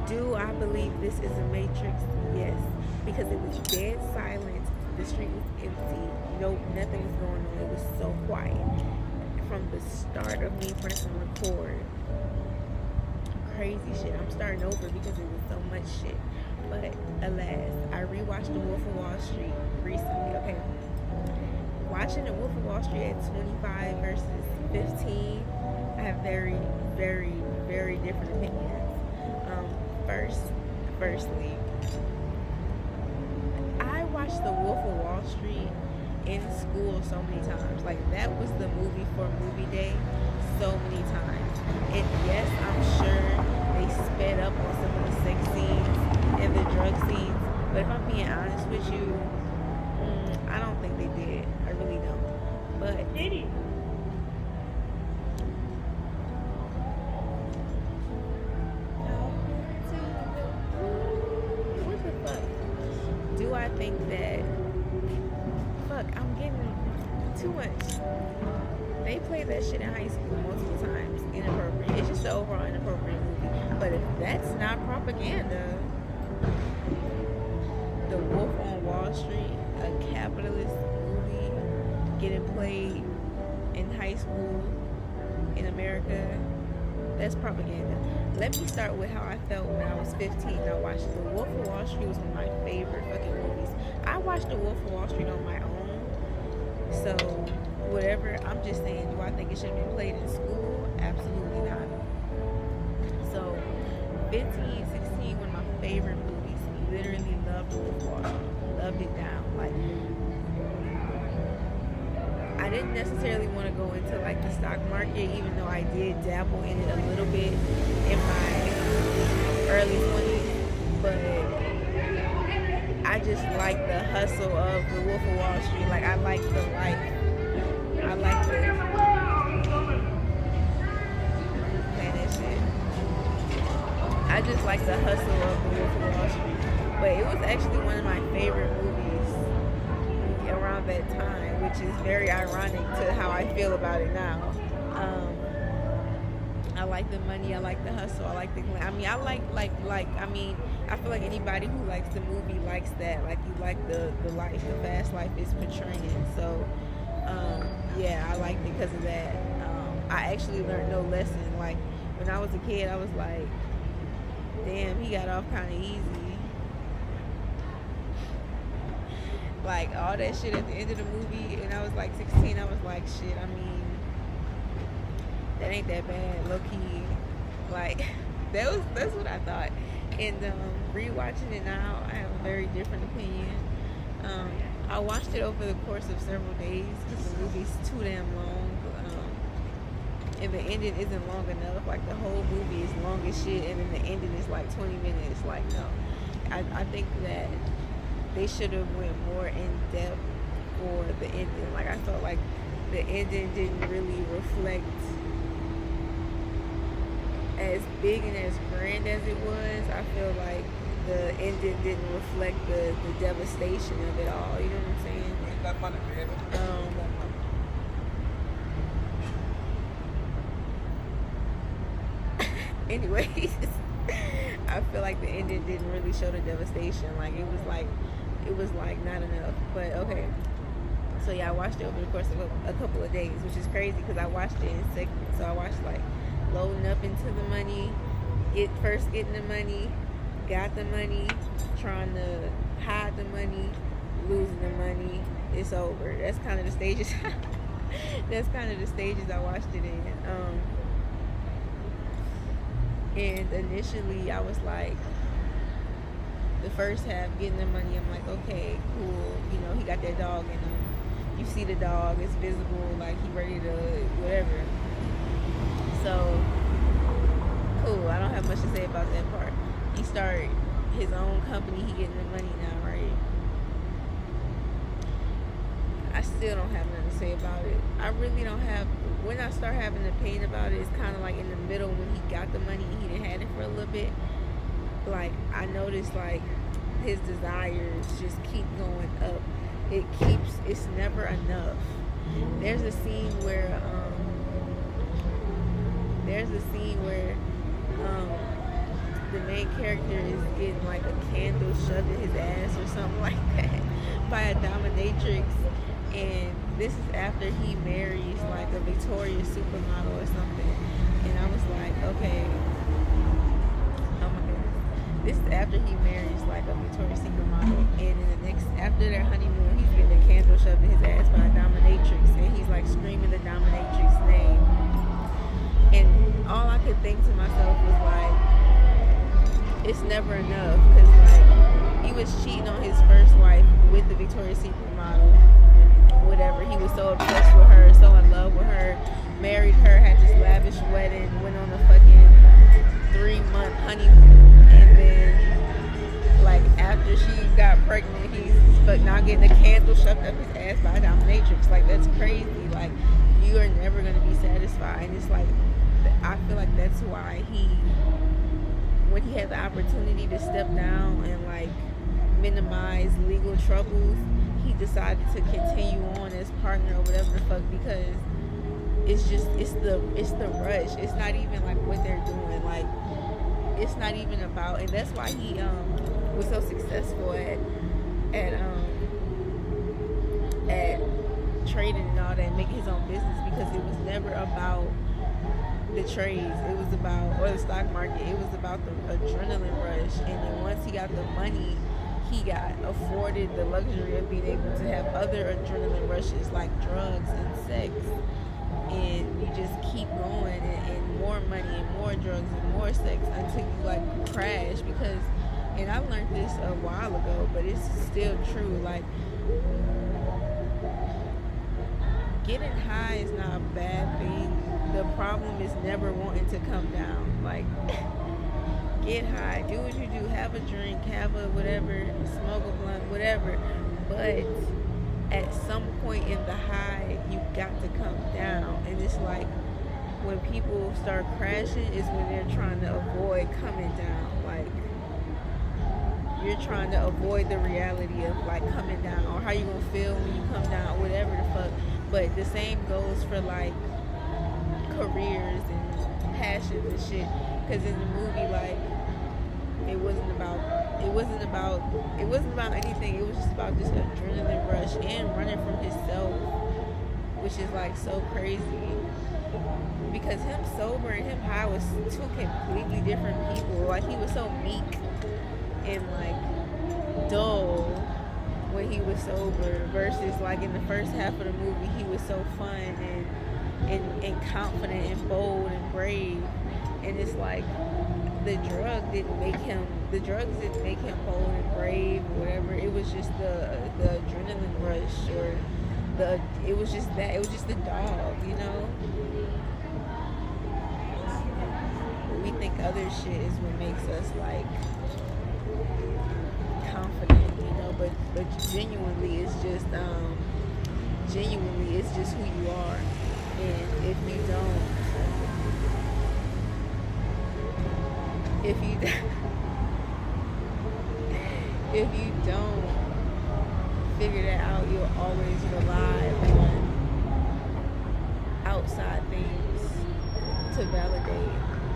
Do I believe this is a Matrix? Yes, because it was dead silent. The street was empty. Nope, nothing was going on. It was so quiet from the start of me pressing record. Crazy shit. I'm starting over because it was so much shit. But alas, I rewatched The Wolf of Wall Street recently. Okay, watching The Wolf of Wall Street at 25 versus 15, I have very, very, very different opinions. Um, firstly, I watched The Wolf of Wall Street in school so many times. Like, that was the movie for movie day so many times. And yes, I'm sure they sped up on some of the sex scenes and the drug scenes. But if I'm being honest with you, I don't think they did. I really don't. But Did he? what the fuck? Do I think that? Fuck, I'm getting too much. They played that shit in high school multiple times. Inappropriate. It's just an overall inappropriate movie. But if that's not propaganda, The Wolf on Wall Street, a capitalist movie, getting played in high school in America, that's propaganda. Let me start with how I felt when I was 15 and I watched The Wolf of Wall Street. Was one of my favorite fucking movies. I watched The Wolf of Wall Street on my own. So, whatever, I'm just saying, do I think it should have been played in school? Absolutely not. So, 15, 16, one of my favorite movies. Literally loved The Wolf of Wall Street. Loved it down. Like, I didn't necessarily want to go into like the stock market, even though I did dabble in it a little bit in my early 20s. But I just like the hustle of The Wolf of Wall Street. Like, I like the life. I like the man, that shit. I just like the hustle of The Wolf of Wall Street. But it was actually one of my favorite movies around that time, which is very ironic to how I feel about it now. I like the money, I like the hustle, I like the I mean, I like I mean, I feel like anybody who likes the movie likes that. Like, you like the life, the fast life is portraying. So yeah, I liked it because of that. I actually learned no lesson. Like, when I was a kid, I was like, damn, he got off kind of easy. Like, all that shit at the end of the movie, and I was like 16, I was like, shit, I mean, that ain't that bad, low key. Like, that's what I thought. And rewatching it now, I have a very different opinion. I watched it over the course of several days because the movie's too damn long. And the ending isn't long enough. Like, the whole movie is long as shit, and then the ending is like 20 minutes. Like, no. I think that they should have went more in depth for the ending. Like, I felt like the ending didn't really reflect as big and as grand as it was. I feel like the ending didn't reflect the devastation of it all. You know what I'm saying? Anyways, I feel like the ending didn't really show the devastation. Like, it was like not enough. But okay, so yeah, I watched it over the course of a couple of days, which is crazy because I watched it in segments. So I watched like loading up into the money, getting the money, got the money, trying to hide the money, losing the money, it's over. That's kind of the stages. That's kind of the stages I watched it in. And initially, I was like, the first half, getting the money, I'm like, okay, cool. You know, he got that dog in him. You see the dog, it's visible, like, he ready to whatever. So, cool. I don't have much to say about that part. He started his own company. He getting the money now, right? I still don't have nothing to say about it. I really don't have. When I start having an opinion about it, it's kind of like in the middle when he got the money and he didn't have it for a little bit. Like, I noticed, like, his desires just keep going up. It's never enough. There's a scene where the main character is getting like a candle shoved in his ass or something like that by a dominatrix, and this is after he marries like a Victoria's supermodel or something. And I was like, okay, oh my goodness, this is after he marries like a Victoria's Secret model, and in the next after their honeymoon, he's getting a candle shoved in his ass by a dominatrix, and he's like screaming the dominatrix name. And all I could think to myself was like, it's never enough, because like he was cheating on his first wife with the Victoria's Secret model, whatever. He was so obsessed with her, so in love with her, married her, had this lavish wedding, went on a fucking 3-month honeymoon, and then like after she got pregnant, he's now getting a candle shoved up his ass by a dominatrix. Like, that's crazy. Like, you are never gonna be satisfied. And it's like, I feel like that's why when he had the opportunity to step down and like minimize legal troubles, he decided to continue on as partner or whatever the fuck, because it's the rush. It's not even like what they're doing. Like, it's not even about, and that's why he was so successful at trading and all that, and making his own business, because it was never about the trades. It was about, or the stock market. It was about the adrenaline rush. And then once he got the money, he got afforded the luxury of being able to have other adrenaline rushes like drugs and sex. And you just keep going, and more money and more drugs and more sex until you like crash. Because, and I learned this a while ago, but it's still true. Like, getting high is not a bad thing. The problem is never wanting to come down. Like, get high, do what you do, have a drink, have a whatever, smoke a blunt, whatever. But at some point in the high, you got to come down. And it's like, when people start crashing is when they're trying to avoid coming down. Like, you're trying to avoid the reality of like coming down, or how you gonna feel when you come down, whatever the fuck. But the same goes for like careers and passions and shit. Because in the movie, like, it wasn't about anything. It was just about this adrenaline rush and running from himself, which is like so crazy. Because him sober and him high was two completely different people. Like, he was so meek and like dull when he was sober, versus like in the first half of the movie, he was so fun and confident and bold and brave. And it's like, the drugs didn't make him bold and brave or whatever. It was just the adrenaline rush, or it was just the dog, you know. We think other shit is what makes us like confident, you know, but genuinely it's just who you are. And if you don't figure that out, you'll always rely on outside things to validate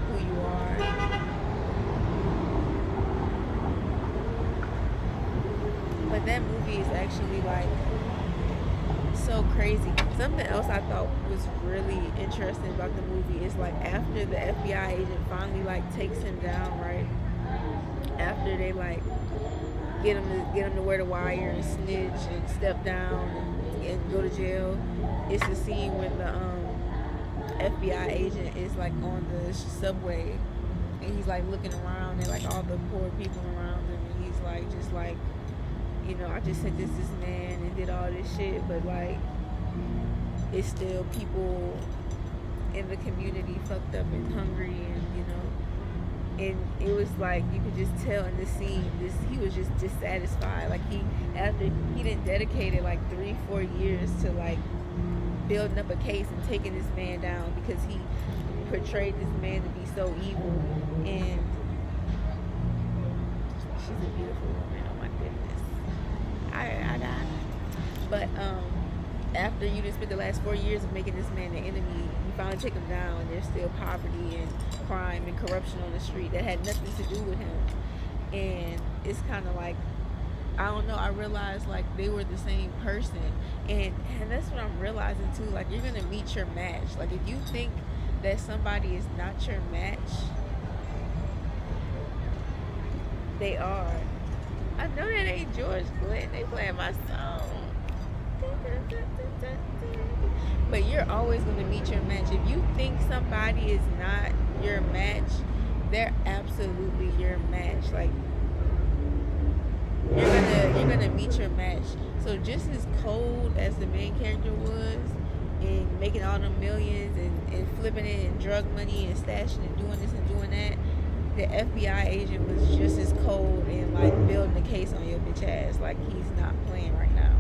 who you are. But that movie is actually like so crazy. Something else I thought was really interesting about the movie is like, after the FBI agent finally like takes him down, right? After they like get him to wear the wire and snitch and step down and go to jail, it's the scene when the FBI agent is like on the subway, and he's like looking around at like all the poor people around him, and he's like, just like, you know, I just sent this man and did all this shit, but like, it's still people in the community fucked up and hungry, and you know, and it was like, you could just tell in the scene, he was just dissatisfied. Like, he didn't dedicated like 3-4 years to like building up a case and taking this man down, because he portrayed this man to be so evil. And she's a beautiful woman, oh my goodness. I got it. But after you just spent the last 4 years of making this man the enemy, you finally take him down, and there's still poverty and crime and corruption on the street that had nothing to do with him. And it's kind of like, I don't know, I realized like they were the same person. And that's what I'm realizing too. Like, you're gonna meet your match. Like, if you think that somebody is not your match, they are. I know that ain't George Clinton. They playing my song. But you're always gonna meet your match. If you think somebody is not your match, they're absolutely your match. Like, you're gonna meet your match. So just as cold as the main character was in making all them millions and flipping it and drug money and stashing and doing this and doing that, the FBI agent was just as cold and like building a case on your bitch ass. Like, he's not playing right now.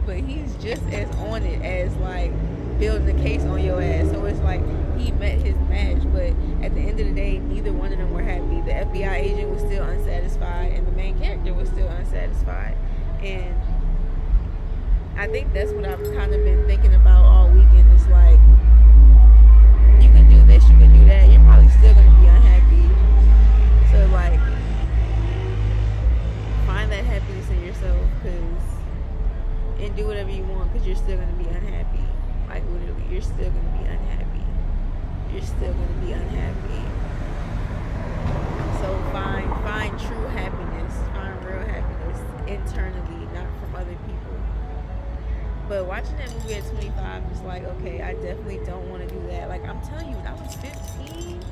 But he's just as on it as like building a case on your ass. So it's like he met his match, but at the end of the day, neither one of them were happy. The FBI agent was still unsatisfied, and the main character was still unsatisfied. And I think that's what I've kind of been thinking about all weekend. It's like, you can do this, you can do that, you're probably still going to be unhappy. So like, find that happiness in yourself, and do whatever you want, because you're still going to be unhappy. Like, literally, you're still going to be unhappy. You're still going to be unhappy. So find true happiness, find real happiness internally, not from other people. But watching that movie at 25, it's like, okay, I definitely don't want to do that. Like, I'm telling you, when I was 15,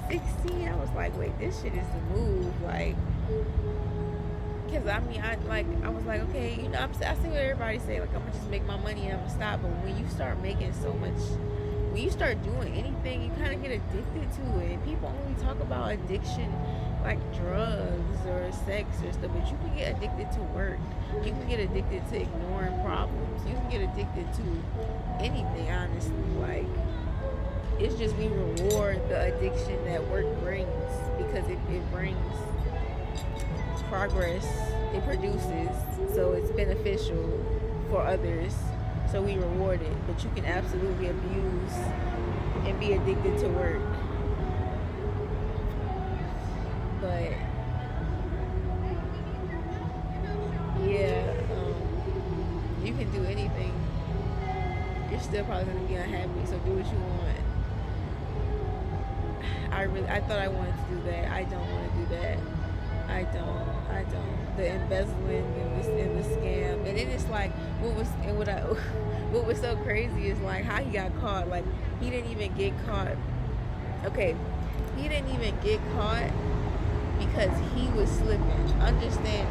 16, I was like, wait, this shit is the move. Like, because I mean, I was like, okay, you know, I see what everybody say, like, I'm gonna just make my money and I'm gonna stop. But when you start making so much, when you start doing anything, you kind of get addicted to it. And people only talk about addiction like drugs or sex or stuff, but you can get addicted to work. You can get addicted to ignoring problems. You can get addicted to anything, honestly. Like, it's just we reward the addiction that work brings, because it brings progress, it produces, so it's beneficial for others, so we reward it. But you can absolutely abuse and be addicted to work. But yeah, you can do anything, you're still probably going to be unhappy, so do what you want. I thought I wanted to do that. I don't want to do that. I don't. The embezzling and the scam, and then it's like what was so crazy is like how he got caught. Like, he didn't even get caught. Okay, he didn't even get caught because he was slipping. Understand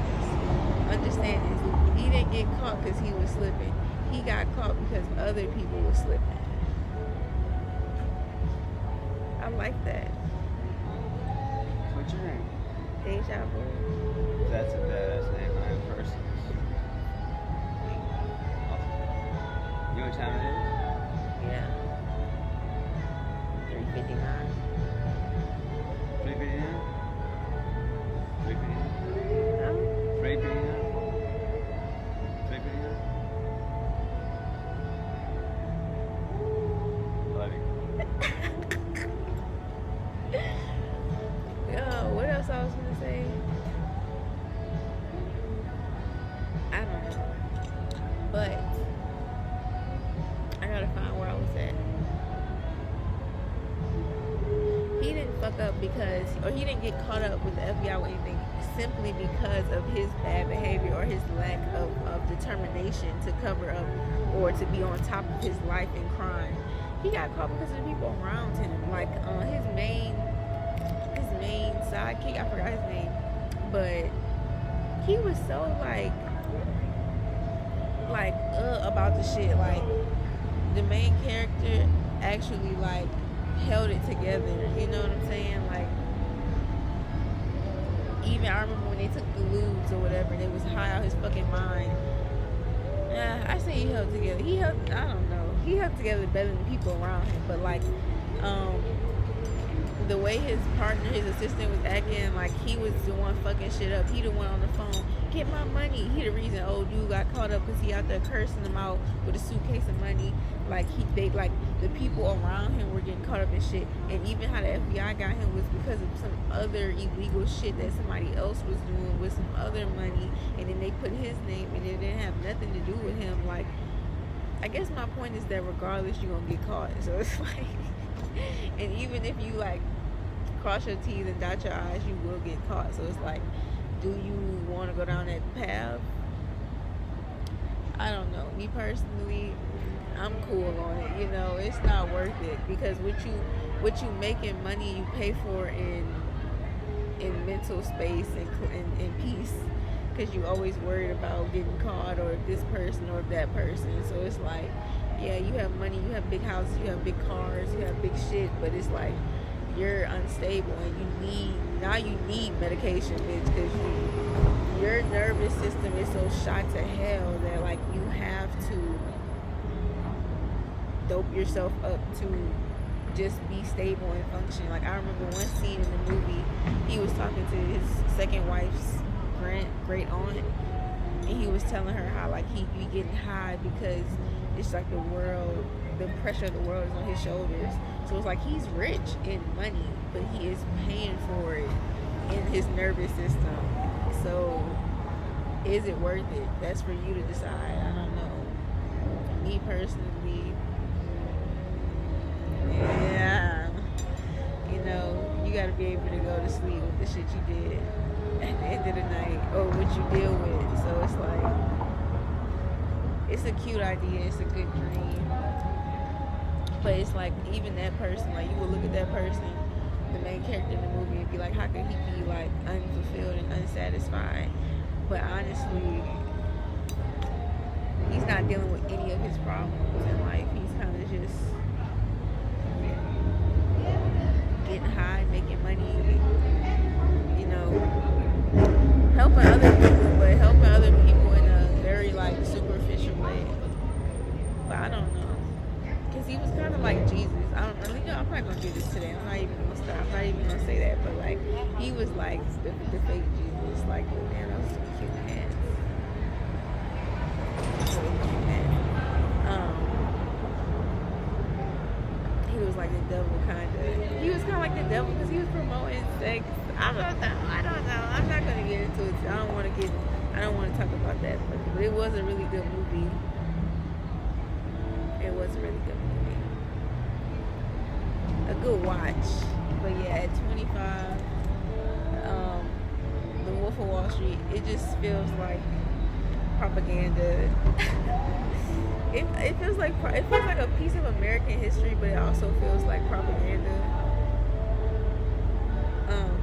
this. He didn't get caught because he was slipping. He got caught because other people were slipping. I like that. What's your name? Deja vu. That's a badass name. I am person. Awesome. You know what time it is? Yeah. 3:59. 3:59? 3:59? No? 3:59? 3:59? Love you. What else I was gonna say? I don't know. But I gotta find where I was at. He didn't fuck up because, or he didn't get caught up with the FBI or anything simply because of his bad behavior or his lack of determination to cover up or to be on top of his life in crime. He got caught because of the people around him. Like, his main sidekick, I forgot his name, but he was so like about the shit. Like, the main character actually like held it together, you know what I'm saying? Like, even I remember when they took the lubes or whatever and it was high out his fucking mind. I say he held together. I don't know. He held together better than the people around him. But like, the way his partner, his assistant was acting, like he was the one fucking shit up. He the one on the phone, get my money. He the reason old dude got caught up because he out there cursing him out with a suitcase of money. Like the people around him were getting caught up in shit. And even how the FBI got him was because of some other illegal shit that somebody else was doing with some other money. And then they put his name and it didn't have nothing to do with him. Like, I guess my point is that regardless, you're gonna get caught. So it's like, and even if you like cross your T's and dot your I's, you will get caught. So it's like, do you want to go down that path? I don't know. Me personally, I'm cool on it. You know, it's not worth it because what you make in money, you pay for in mental space and peace. Because you always worried about getting caught or this person or that person. So it's like, yeah, you have money, you have big houses, you have big cars, you have big shit, but it's like you're unstable and you need medication, bitch, because your nervous system is so shot to hell that like you have to dope yourself up to just be stable and function. Like I remember one scene in the movie, he was talking to his second wife's great aunt, and he was telling her how like he be getting high because it's like the pressure of the world is on his shoulders. So it's like he's rich in money, but he is paying for it in his nervous system. So is it worth it? That's for you to decide. I don't know. Me personally, yeah, you know, you gotta be able to go to sleep with the shit you did at the end of the night or what you deal with. So it's like, it's a cute idea, it's a good dream, but it's like even that person, like you would look at that person, the main character in the movie, and be like, how could he be like unfulfilled and unsatisfied? But honestly, he's not dealing with any of his problems in life. He's kind of just getting high, making money, you know, helping other people, but helping other people in a very like superficial way. But I don't know, because he was kind of like Jesus. I don't know. You know, I'm not gonna do this today. I'm not even gonna stop. I'm not even gonna say that. But like, he was like the fake Jesus. Like, man, those cute hands. He was like the devil, kind of. He was kind of like the devil because he was promoting sex. I don't know. I'm not gonna get into it. I don't want to talk about that. But it was a really good movie. It was a really good movie. A good watch. But yeah, at 25, The Wolf of Wall Street, it just feels like propaganda. It feels like a piece of American history, but it also feels like propaganda.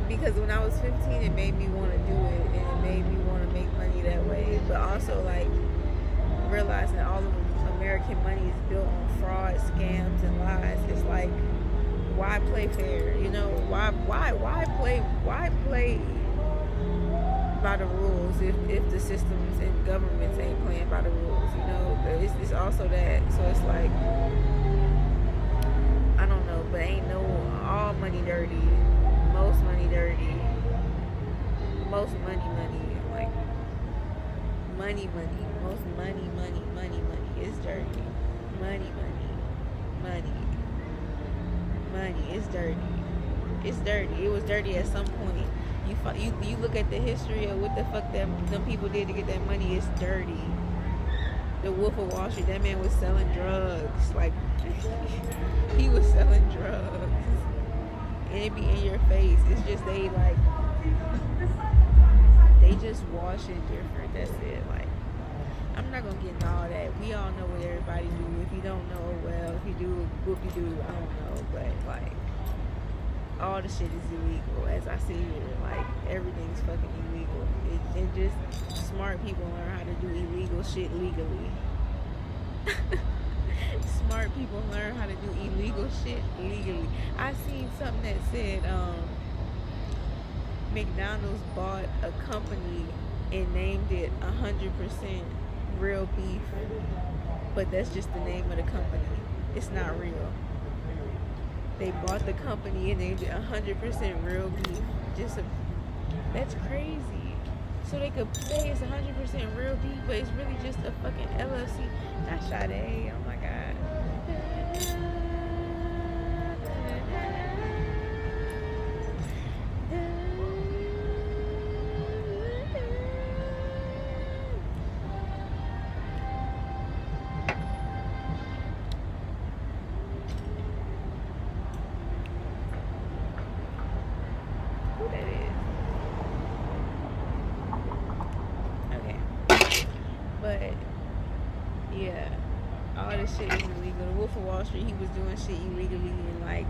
Because when I was 15, it made me want to do it, and it made me want to make money that way. But also like realizing all of American money is built on fraud, scams, and lies. It's like, why play fair? You know, why play by the rules if the systems and governments ain't playing by the rules? You know, it's also that. So it's like, I don't know, but ain't no all money dirty, most money dirty, most money, like money, most money is dirty. Money is dirty. It's dirty. It was dirty at some point. You look at the history of what the fuck them people did to get that money. It's dirty. The Wolf of Wall Street, that man was selling drugs. Like, he was selling drugs. And it be in your face. It's just they just wash it different. That's it. Like, I'm not gonna get into all that. We all know what everybody do. If you don't know, well, if you do, whoop-de-doo, I don't know. But like, all the shit is illegal as I see it. Like, everything's fucking illegal. And just smart people learn how to do illegal shit legally. Smart people learn how to do illegal shit legally. I seen something that said McDonald's bought a company and named it 100% real beef, but that's just the name of the company. It's not real. they bought the company and they did 100% real beef. That's crazy. So they could say it's 100% real beef, but it's really just a fucking LLC. Not Sade. Oh my god. Who that is? Okay. But yeah, all this shit is illegal. The Wolf of Wall Street, he was doing shit illegally and like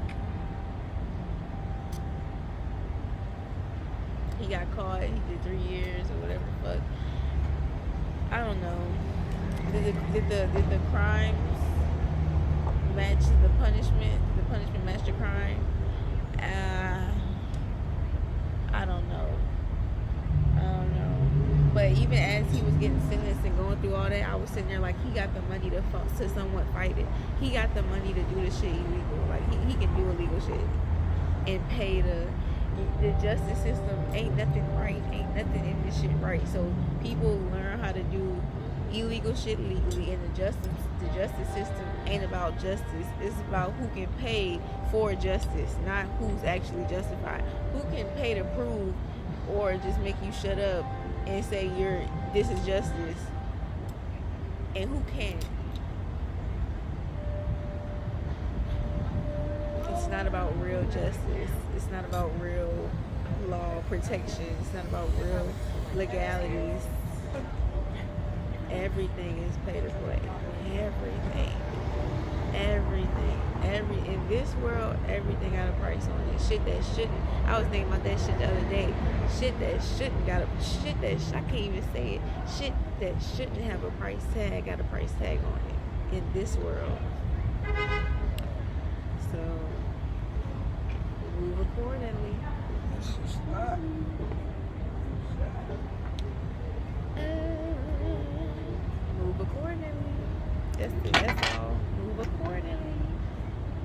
he got caught. He did 3 years or whatever the fuck. I don't know. Did the crimes match the punishment? Did the punishment match the crime? I don't know. But even as he was getting sentenced and going through all that, I was sitting there like, he got the money to somewhat fight it. He got the money to do the shit illegal. Like he can do illegal shit and pay the justice system. Ain't nothing right. Ain't nothing in this shit right. So people learn how to do illegal shit legally, and the justice system ain't about justice. It's about who can pay for justice, not who's actually justified. Who can pay to prove or just make you shut up and say this is justice, and who can't. It's not about real justice. It's not about real law protection. It's not about real legalities. Everything is pay to play. Everything. In this world, everything got a price on it. Shit that shouldn't. I was thinking about that shit the other day. Shit that shouldn't got a shit that I can't even say it. Shit that shouldn't have a price tag got a price tag on it in this world. So move accordingly. Move accordingly. That's all. Move accordingly.